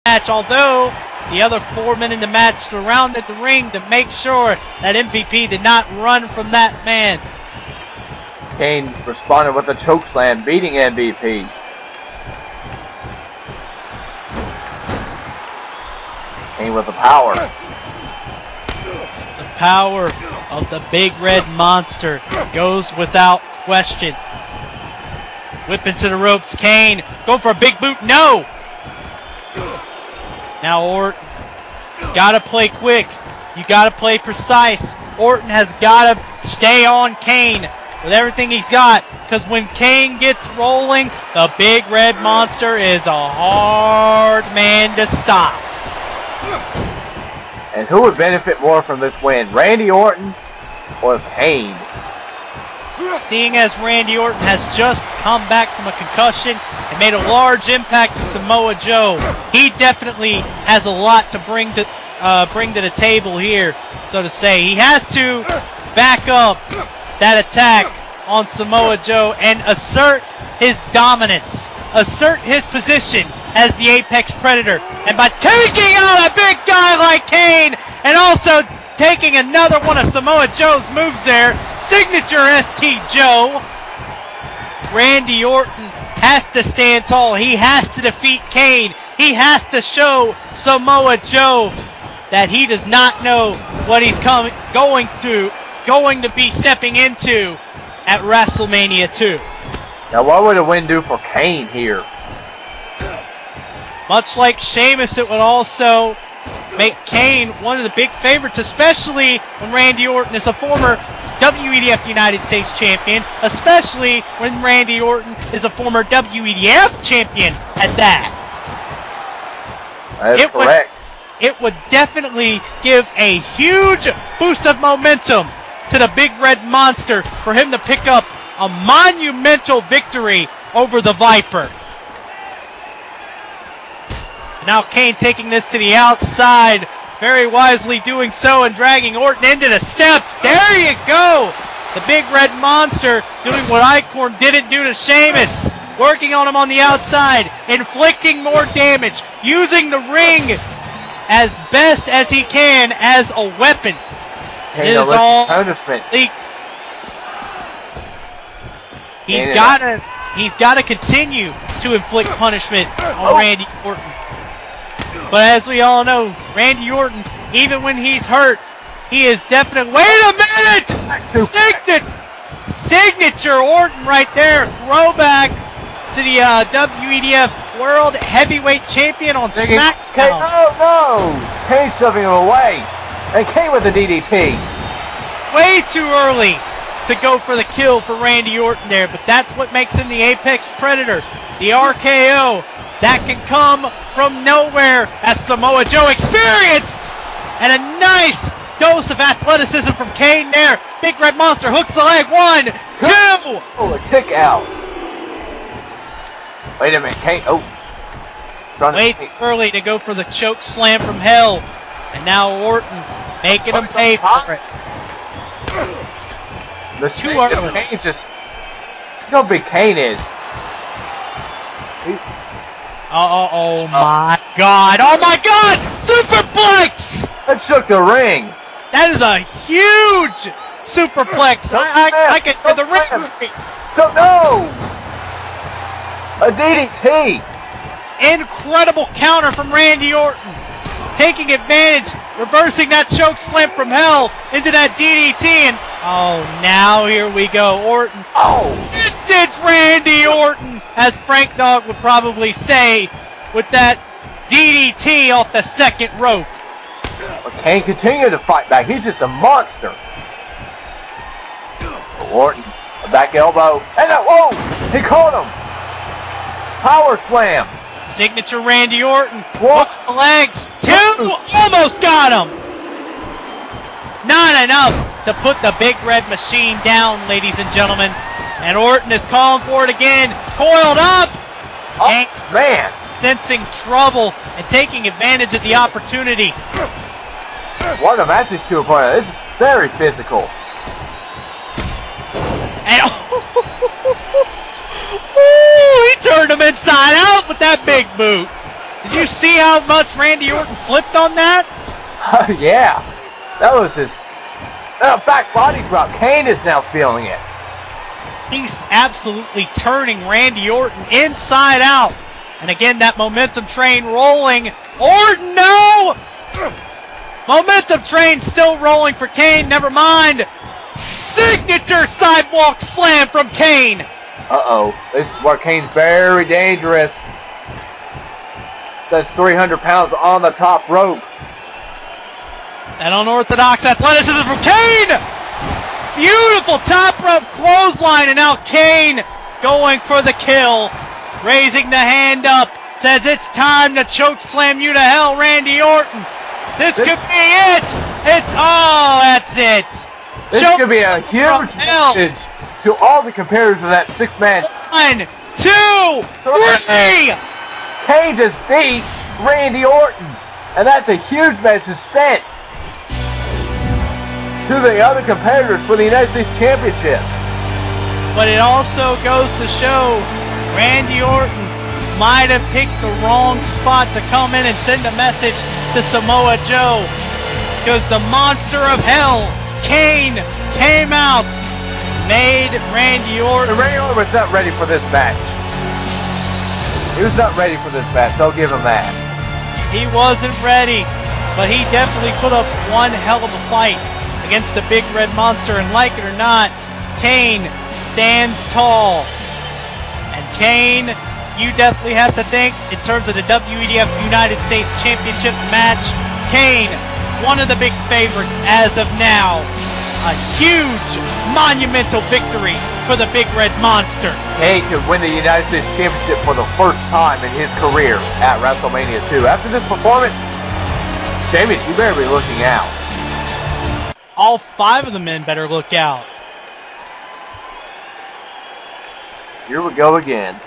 match, although the other 4 men in the match surrounded the ring to make sure that MVP did not run from that man. Kane responded with a chokeslam, beating MVP. Kane with the power. The power of the big red monster goes without question. Whip into the ropes, Kane going for a big boot, no! Now Orton, gotta play quick, you gotta play precise. Orton has gotta stay on Kane with everything he's got, because when Kane gets rolling, the big red monster is a hard man to stop. And who would benefit more from this win, Randy Orton or Kane? Seeing as Randy Orton has just come back from a concussion and made a large impact to Samoa Joe, he definitely has a lot to bring to the table here, so to say. He has to back up that attack on Samoa Joe and assert his dominance, assert his position as the Apex Predator. And by taking out a big guy like Kane and also taking another one of Samoa Joe's moves there, signature ST Joe, Randy Orton has to stand tall. He has to defeat Kane. He has to show Samoa Joe that he does not know what he's going to be stepping into at WrestleMania 2. Now what would a win do for Kane here? Much like Sheamus, it would also make Kane one of the big favorites, especially when Randy Orton is a former WEDF United States Champion, especially when Randy Orton is a former WEDF Champion at that. That is correct. It would definitely give a huge boost of momentum to the big red monster for him to pick up a monumental victory over the Viper. Now Kane taking this to the outside, very wisely doing so and dragging Orton into the steps. There you go! The big red monster doing what Icorn didn't do to Sheamus. Working on him on the outside, inflicting more damage, using the ring as best as he can as a weapon. It is all He's gotta continue to inflict punishment on Randy Orton. But as we all know, Randy Orton, even when he's hurt, he is definitely... Wait a minute! Signature Orton right there. Throwback to the WEDF World Heavyweight Champion on Smackdown. Oh no! Kane shoving him away. And Kane with the DDT. Way too early to go for the kill for Randy Orton there, but that's what makes him the Apex Predator. The RKO that can come from nowhere, as Samoa Joe experienced. And a nice dose of athleticism from Kane there. Big Red Monster hooks the leg. 1, 2. Oh, a kick out. Wait a minute, Kane. Oh. Way too early to go for the choke slam from hell. And now Orton making him pay for it. The too early. Kane just... Look how big Kane is. Oh my God! Oh my God! Superplex! That shook the ring. That is a huge superplex. I get to the ring. No! A DDT. Incredible counter from Randy Orton. Taking advantage, reversing that choke slam from hell into that DDT, and oh, now here we go. Orton. Oh! Vintage Randy Orton, as Frank Dogg would probably say, with that DDT off the second rope. But Kane continued to fight back. He's just a monster. Orton, a back elbow, and whoa! He caught him. Power slam. Signature Randy Orton. What? The legs. 2. Almost got him. Not enough to put the big red machine down, ladies and gentlemen. And Orton is calling for it again. Coiled up. Oh, man. Sensing trouble and taking advantage of the opportunity. What a match is to a point. This is very physical. And he turned him inside out with that big boot. Did you see how much Randy Orton flipped on that? Yeah. That was his back body drop. Kane is now feeling it. He's absolutely turning Randy Orton inside out. And again, that momentum train rolling. Orton, no! Momentum train still rolling for Kane. Never mind. Signature sidewalk slam from Kane. Uh-oh. This is where Kane's very dangerous. That's 300 pounds on the top rope. That unorthodox athleticism from Kane! Beautiful top rope clothesline, and now Kane going for the kill. Raising the hand up, says it's time to choke slam you to hell, Randy Orton. This could be it. Oh, that's it. This could be a huge message to all the competitors of that six-man. 1, 2, 3. Kane just beat Randy Orton, and that's a huge message sent to the other competitors for the United States Championship. But it also goes to show Randy Orton might have picked the wrong spot to come in and send a message to Samoa Joe, because the monster of hell, Kane, came out, made Randy Orton. Randy Orton was not ready for this match. He was not ready for this match, so I'll give him that. He wasn't ready, but he definitely put up one hell of a fight against the Big Red Monster, and like it or not, Kane stands tall. And Kane, you definitely have to think, in terms of the WEDF United States Championship match, Kane, one of the big favorites as of now. A huge, monumental victory for the Big Red Monster. Kane could win the United States Championship for the first time in his career at WrestleMania 2. After this performance, Sheamus, you better be looking out. All 5 of the men better look out. Here we go again.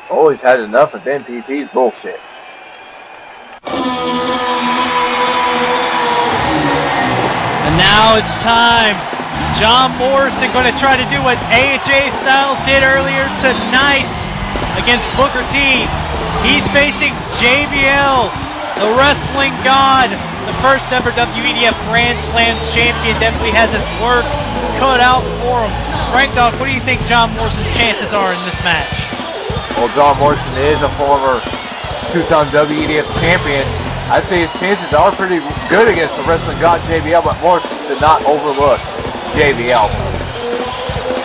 Oh, he's had enough of NPP's bullshit. And now it's time. John Morrison going to try to do what AJ Styles did earlier tonight against Booker T. He's facing JBL, the wrestling god, the first ever WEDF Grand Slam champion. Definitely has his work cut out for him. Frank Dog, what do you think John Morrison's chances are in this match? Well, John Morrison is a former two-time WEDF champion. I'd say his chances are pretty good against the wrestling god JBL, but Morrison did not overlook JBL.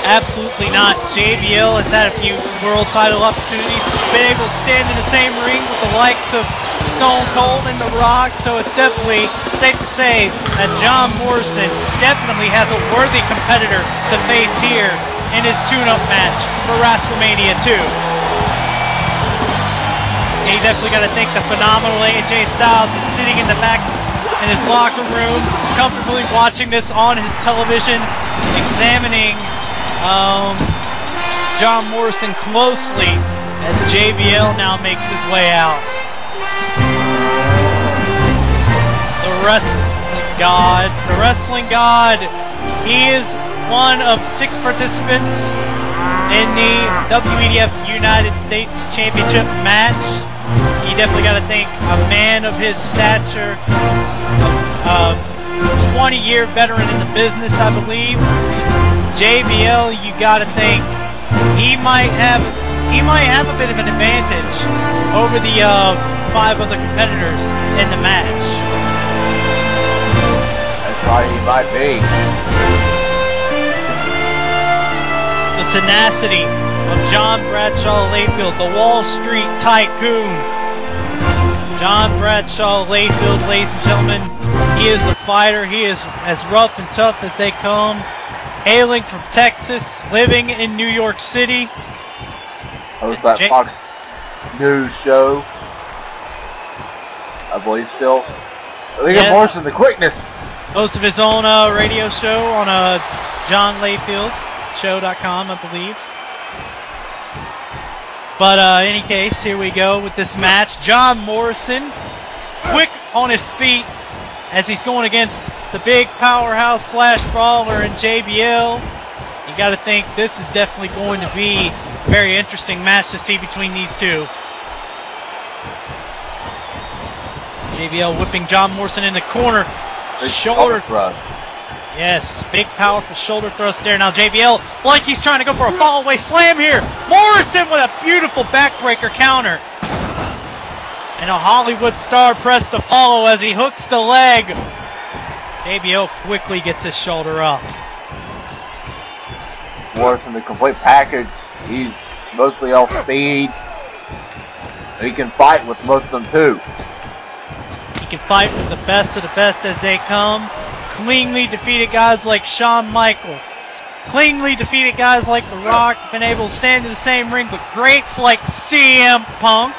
Absolutely not. JBL has had a few world title opportunities, been able to stand in the same ring with the likes of Stone Cold and The Rock, so it's definitely safe to say that John Morrison definitely has a worthy competitor to face here in his tune-up match for WrestleMania 2. You definitely got to think the phenomenal AJ Styles is sitting in the back in his locker room, comfortably watching this on his television, examining John Morrison closely as JBL now makes his way out. The wrestling god, he is one of 6 participants in the WEDF United States Championship match. You definitely got to think a man of his stature, a 20-year veteran in the business, I believe. JBL, you got to think he might have a bit of an advantage over the 5 other competitors in the match. That's why he might be. The tenacity of John Bradshaw Layfield, the Wall Street Tycoon. John Bradshaw Layfield, ladies and gentlemen, he is a fighter. He is as rough and tough as they come. Hailing from Texas, living in New York City. Hosts that Fox News show, I believe still. I think of Morrison, the quickness. Host of his own radio show on John Layfield Show.com, I believe. But in any case, here we go with this match. John Morrison, quick on his feet as he's going against the big powerhouse slash brawler in JBL. You got to think this is definitely going to be a very interesting match to see between these two. JBL whipping John Morrison in the corner. Big Shoulder thrust. Yes, big powerful shoulder thrust there. Now JBL, like he's trying to go for a fall away slam here. Morrison with a beautiful backbreaker counter. And a Hollywood star press to follow as he hooks the leg. JBL quickly gets his shoulder up. Morrison, the complete package. He's mostly off speed. He can fight with most of them too. He can fight with the best of the best as they come. Cleanly defeated guys like Shawn Michaels. Cleanly defeated guys like The Rock. Been able to stand in the same ring, but greats like CM Punk.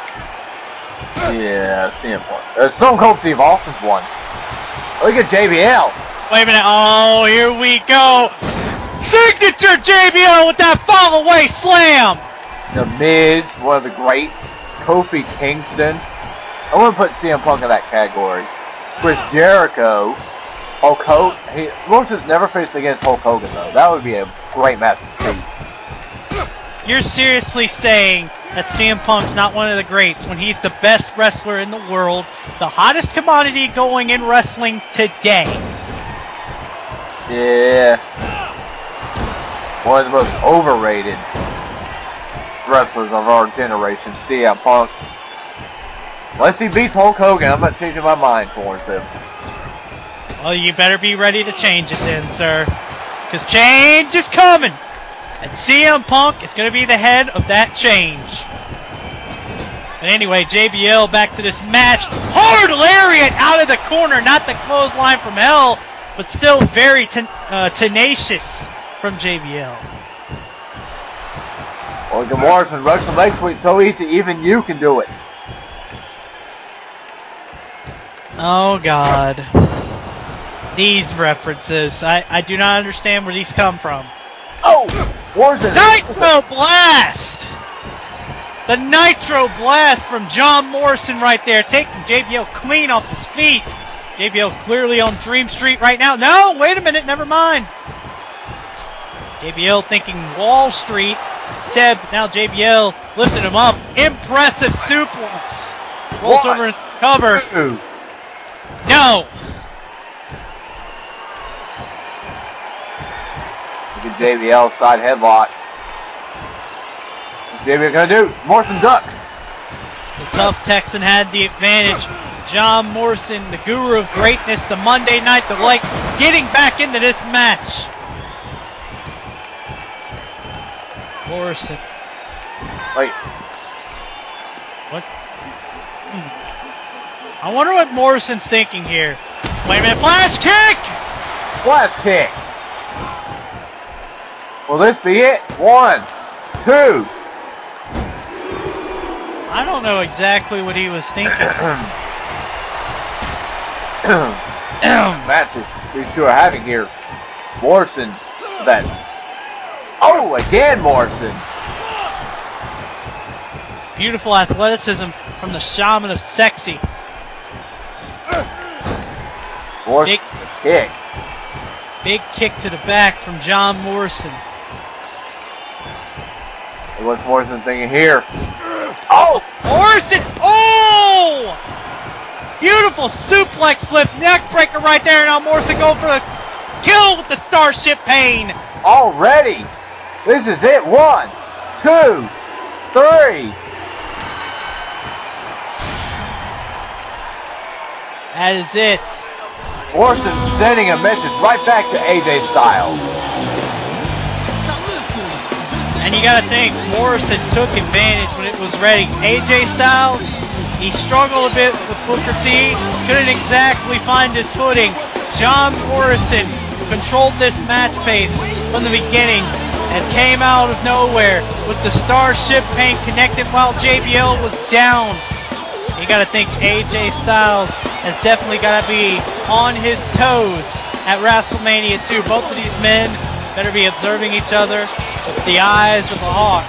Yeah, CM Punk. Stone Cold Steve Austin's one. Look at JBL. Wait a minute. Oh, here we go. Signature JBL with that fall away slam. The Miz, one of the greats. Kofi Kingston. I wouldn't put CM Punk in that category. Chris Jericho. Hulk Hogan. Morrison's never faced against Hulk Hogan though. That would be a great match to see. You're seriously saying that CM Punk's not one of the greats when he's the best wrestler in the world, the hottest commodity going in wrestling today? Yeah. One of the most overrated wrestlers of our generation, CM Punk. Unless he beats Hulk Hogan, I'm not changing my mind towards him. Well, you better be ready to change it then, sir. Because change is coming. And CM Punk is going to be the head of that change. But anyway, JBL back to this match. Hard lariat out of the corner. Not the clothesline from hell, but still very tenacious from JBL. Well, the Morrison Russian leg sweep so easy, even you can do it. Oh, God. These references. I do not understand where these come from. Oh! Morrison! Nitro Blast! The Nitro Blast from John Morrison right there, taking JBL clean off his feet. JBL clearly on Dream Street right now. No, wait a minute, never mind. JBL thinking Wall Street. Instead, now JBL lifted him up. Impressive suplex. Rolls over and cover. No! Look at JBL side headlock. What's JBL gonna do? Morrison ducks. The tough Texan had the advantage. John Morrison, the guru of greatness, the Monday Night Delight, getting back into this match. Morrison. Wait. What? I wonder what Morrison's thinking here. Wait a minute, flash kick! Flash kick. Will this be it? 1, 2. I don't know exactly what he was thinking. Matches these two are having here. Morrison, that. Oh, again Morrison. Beautiful athleticism from the Shaman of Sexy. Morrison, kick. Big kick to the back from John Morrison. What's Morrison thinking here? Oh! Morrison! Oh! Beautiful suplex lift, neck breaker right there. Now Morrison going for the kill with the Starship Pain. Already! This is it. 1, 2, 3. That is it. Morrison sending a message right back to AJ Styles. And you gotta think, Morrison took advantage when it was ready. AJ Styles, he struggled a bit with Booker T, couldn't exactly find his footing. John Morrison controlled this match pace from the beginning and came out of nowhere with the Starship Pain connected while JBL was down. You gotta think AJ Styles has definitely gotta be on his toes at WrestleMania 2. Both of these men better be observing each other with the eyes of a hawk.